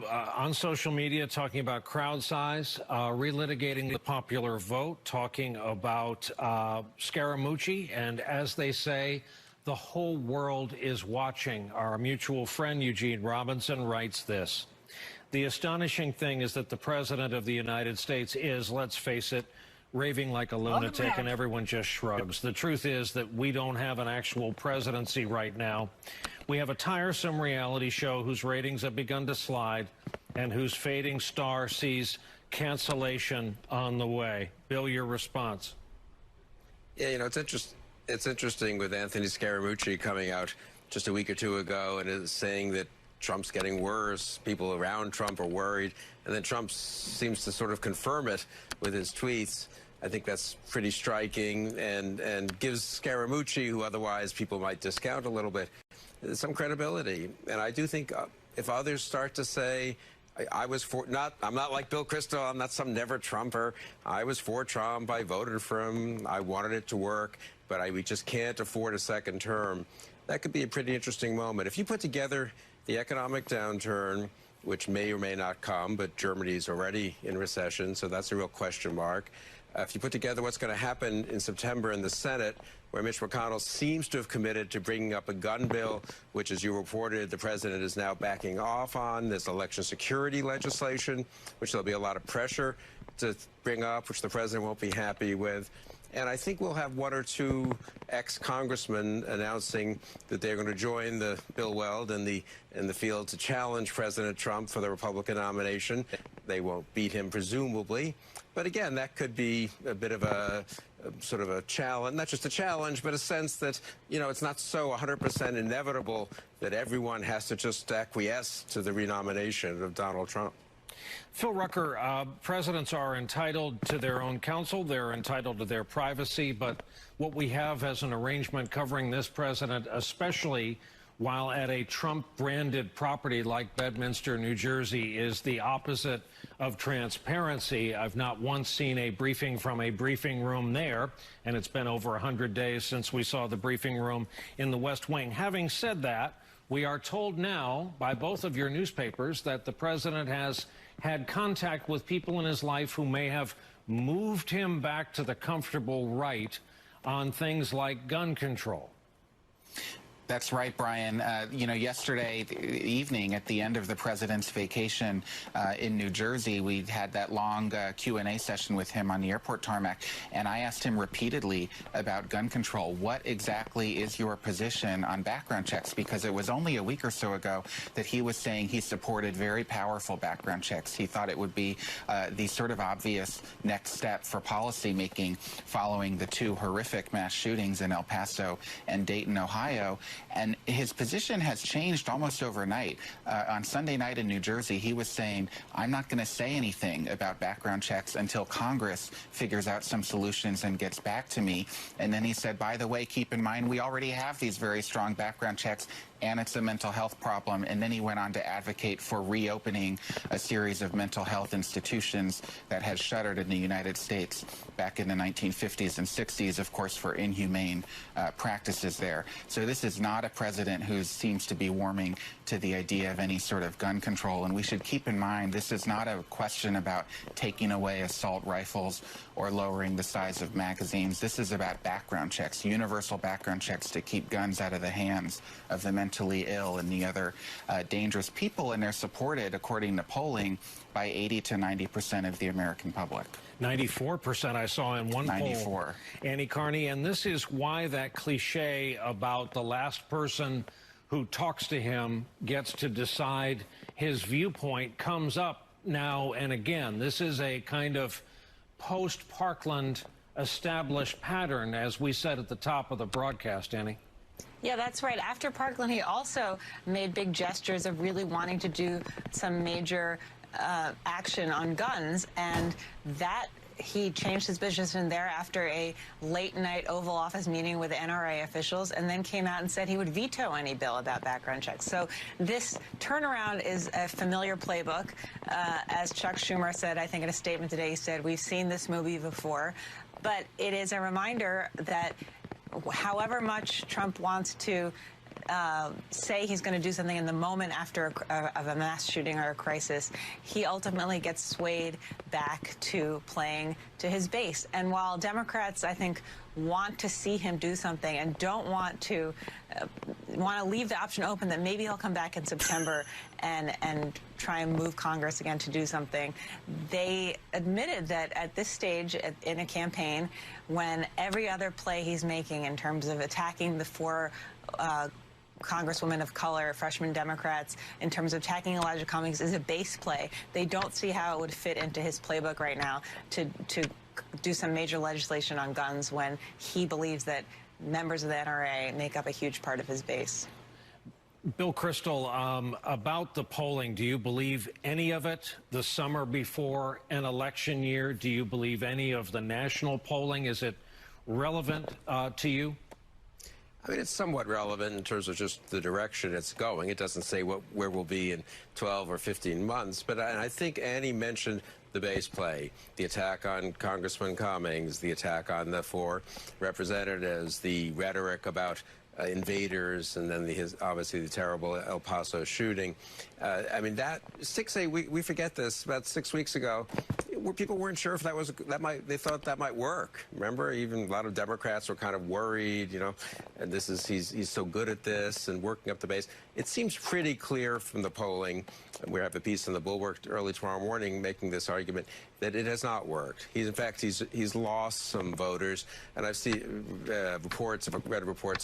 on social media talking about crowd size, relitigating the popular vote, talking about Scaramucci, and as they say, the whole world is watching. Our mutual friend Eugene Robinson writes this. The astonishing thing is that the President of the United States is, let's face it, raving like a lunatic, and everyone just shrugs. The truth is that we don't have an actual presidency right now. We have a tiresome reality show whose ratings have begun to slide and whose fading star sees cancellation on the way. Bill, your response? Yeah, you know, it's interesting with Anthony Scaramucci coming out just a week or two ago and is saying that Trump's getting worse, people around Trump are worried, and then Trump seems to sort of confirm it with his tweets. I think that's pretty striking and gives Scaramucci, who otherwise people might discount a little bit, some credibility. And I do think if others start to say, I'm not like Bill Kristol, I'm not some never Trumper. I was for Trump, I voted for him, I wanted it to work, but we just can't afford a second term. That could be a pretty interesting moment. If you put together the economic downturn, which may or may not come, but Germany's already in recession, so that's a real question mark. If you put together what's going to happen in September in the Senate, where Mitch McConnell seems to have committed to bringing up a gun bill, which, as you reported, the president is now backing off on, this election security legislation, which there'll be a lot of pressure to bring up, which the president won't be happy with. And I think we'll have one or two ex-congressmen announcing that they're going to join the Bill Weld in the field to challenge President Trump for the Republican nomination. They won't beat him, presumably. But again, that could be a bit of a sort of a challenge, not just a challenge, but a sense that, you know, it's not so 100% inevitable that everyone has to just acquiesce to the renomination of Donald Trump. Phil Rucker, presidents are entitled to their own counsel. They're entitled to their privacy. But what we have as an arrangement covering this president, especially while at a Trump-branded property like Bedminster, New Jersey, is the opposite of transparency. I've not once seen a briefing from a briefing room there, and it's been over 100 days since we saw the briefing room in the West Wing. Having said that, we are told now by both of your newspapers that the president has had contact with people in his life who may have moved him back to the comfortable right on things like gun control. That's right, Brian. You know, yesterday evening at the end of the president's vacation in New Jersey, we had that long Q&A session with him on the airport tarmac, and I asked him repeatedly about gun control. What exactly is your position on background checks? Because it was only a week or so ago that he was saying he supported very powerful background checks. He thought it would be the sort of obvious next step for policymaking following the two horrific mass shootings in El Paso and Dayton, Ohio. And his position has changed almost overnight. On Sunday night in New Jersey, he was saying, I'm not going to say anything about background checks until Congress figures out some solutions and gets back to me. And then he said, by the way, keep in mind, we already have these very strong background checks, and it's a mental health problem. And then he went on to advocate for reopening a series of mental health institutions that had shuttered in the United States back in the 1950s and 60s, of course, for inhumane practices there. So this is not a president who seems to be warming to the idea of any sort of gun control. And we should keep in mind, this is not a question about taking away assault rifles or lowering the size of magazines. This is about background checks, universal background checks to keep guns out of the hands of the mentally ill and the other dangerous people. And they're supported, according to polling, by 80 to 90% of the American public. 94% I saw in one 94. Poll, Annie Carney, and this is why that cliche about the last person who talks to him gets to decide his viewpoint comes up now and again. This is a kind of post-Parkland established pattern, as we said at the top of the broadcast, Annie. Yeah, that's right. After Parkland, he also made big gestures of really wanting to do some major action on guns, and that he changed his position there after a late-night Oval Office meeting with NRA officials, and then came out and said he would veto any bill about background checks. So this turnaround is a familiar playbook. As Chuck Schumer said, I think in a statement today, he said, we've seen this movie before. But it is a reminder that however much Trump wants to say he's going to do something in the moment after of a mass shooting or a crisis, he ultimately gets swayed back to playing to his base. And while Democrats, I think, want to see him do something and don't want to leave the option open that maybe he'll come back in September and try and move Congress again to do something, they admitted that at this stage in a campaign, when every other play he's making in terms of attacking the four Congresswomen of color, freshman Democrats, in terms of attacking Elijah Cummings is a base play. They don't see how it would fit into his playbook right now to do some major legislation on guns when he believes that members of the NRA make up a huge part of his base. Bill Kristol, about the polling, do you believe any of it the summer before an election year? Do you believe any of the national polling? Is it relevant to you? I mean, it's somewhat relevant in terms of just the direction it's going. It doesn't say where we'll be in 12 or 15 months. But I think Annie mentioned the base play, the attack on Congressman Cummings, the attack on the four representatives, the rhetoric about invaders, and then obviously the terrible El Paso shooting. I mean, that 6A, we forget this. About 6 weeks ago, people weren't sure if they thought that might work. Remember, even a lot of Democrats were kind of worried, you know, and he's so good at this and working up the base. It seems pretty clear from the polling. We have a piece in the Bulwark early tomorrow morning making this argument that it has not worked. In fact, he's lost some voters, and I've seen read reports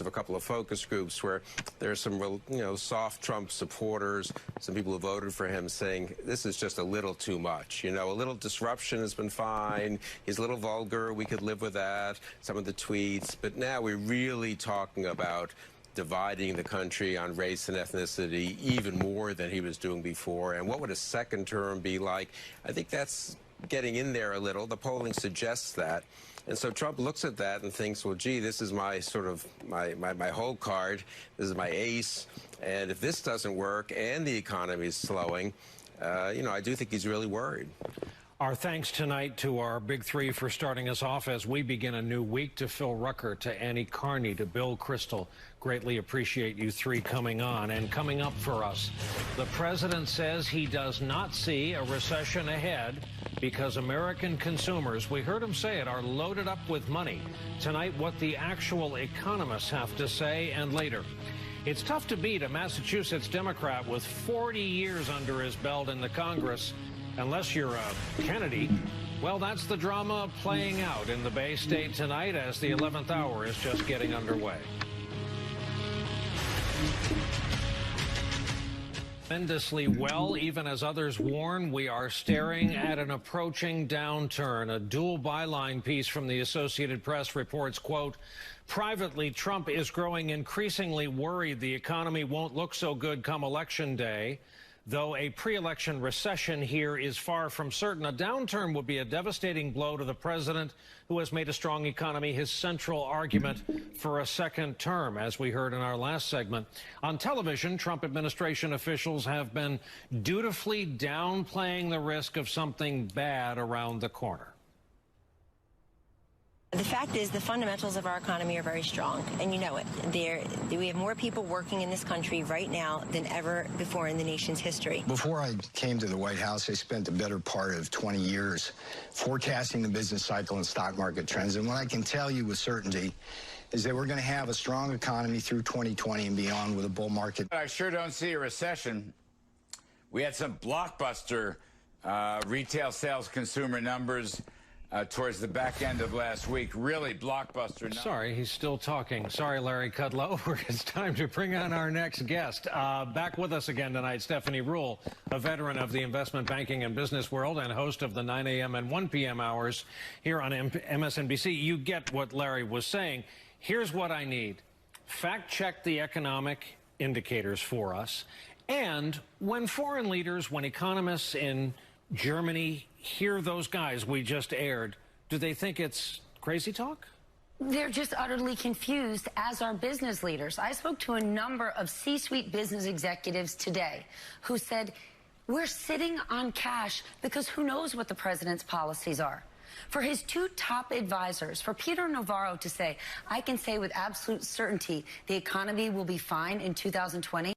of a couple of focus groups where there's some real, soft Trump supporters, some people who voted for him saying this is just a little too much. A little disruption has been fine. He's a little vulgar. We could live with that. Some of the tweets, but now we're really talking about dividing the country on race and ethnicity even more than he was doing before. And what would a second term be like? I think that's getting in there a little. The polling suggests that. And so Trump looks at that and thinks, well, gee, this is my sort of my whole card. This is my ace. And if this doesn't work and the economy is slowing, I do think he's really worried. Our thanks tonight to our big three for starting us off as we begin a new week, to Phil Rucker, to Annie Carney, to Bill Kristol. Greatly appreciate you three coming on. And coming up for us, the president says he does not see a recession ahead because American consumers, we heard him say it, are loaded up with money. Tonight, what the actual economists have to say, and later. It's tough to beat a Massachusetts Democrat with 40 years under his belt in the Congress. Unless you're a Kennedy. Well, that's the drama playing out in the Bay State tonight as the 11th hour is just getting underway. Tremendously well, even as others warn, we are staring at an approaching downturn. A dual byline piece from the Associated Press reports, quote, privately, Trump is growing increasingly worried the economy won't look so good come Election Day. Though a pre-election recession here is far from certain, a downturn would be a devastating blow to the president, who has made a strong economy his central argument for a second term, as we heard in our last segment. On television, Trump administration officials have been dutifully downplaying the risk of something bad around the corner. The fact is the fundamentals of our economy are very strong, and you know it. We have more people working in this country right now than ever before in the nation's history. Before I came to the White House, I spent the better part of 20 years forecasting the business cycle and stock market trends. And what I can tell you with certainty is that we're going to have a strong economy through 2020 and beyond with a bull market. I sure don't see a recession. We had some blockbuster retail sales consumer numbers towards the back end of last week. Really blockbuster. Sorry, he's still talking. Sorry, Larry Kudlow. It's time to bring on our next guest. Back with us again tonight, Stephanie Ruhle, a veteran of the investment banking and business world and host of the 9 a.m. and 1 p.m. hours here on MSNBC. You get what Larry was saying. Here's what I need. Fact check the economic indicators for us. And when foreign leaders, when economists in Germany hear those guys we just aired, do they think it's crazy talk? They're just utterly confused, as are business leaders. I spoke to a number of C-suite business executives today who said, we're sitting on cash because who knows what the president's policies are. For his two top advisors, for Peter Navarro to say, I can say with absolute certainty the economy will be fine in 2020.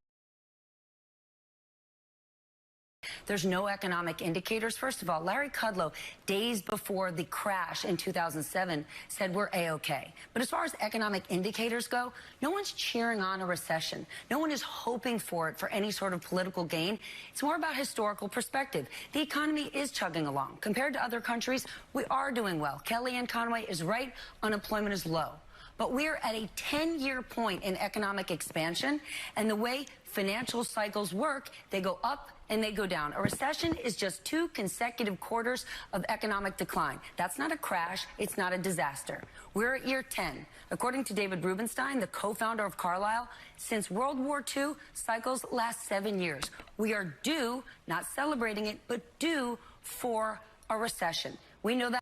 There's no economic indicators. First of all, Larry Kudlow, days before the crash in 2007, said we're A-OK. But as far as economic indicators go, no one's cheering on a recession. No one is hoping for it for any sort of political gain. It's more about historical perspective. The economy is chugging along. Compared to other countries, we are doing well. Kellyanne Conway is right. Unemployment is low. But we're at a 10-year point in economic expansion, and the way financial cycles work, they go up and they go down. A recession is just 2 consecutive quarters of economic decline. That's not a crash. It's not a disaster. We're at year 10. According to David Rubenstein, the co-founder of Carlyle, since World War II, cycles last 7 years. We are due, not celebrating it, but due for a recession. We know that.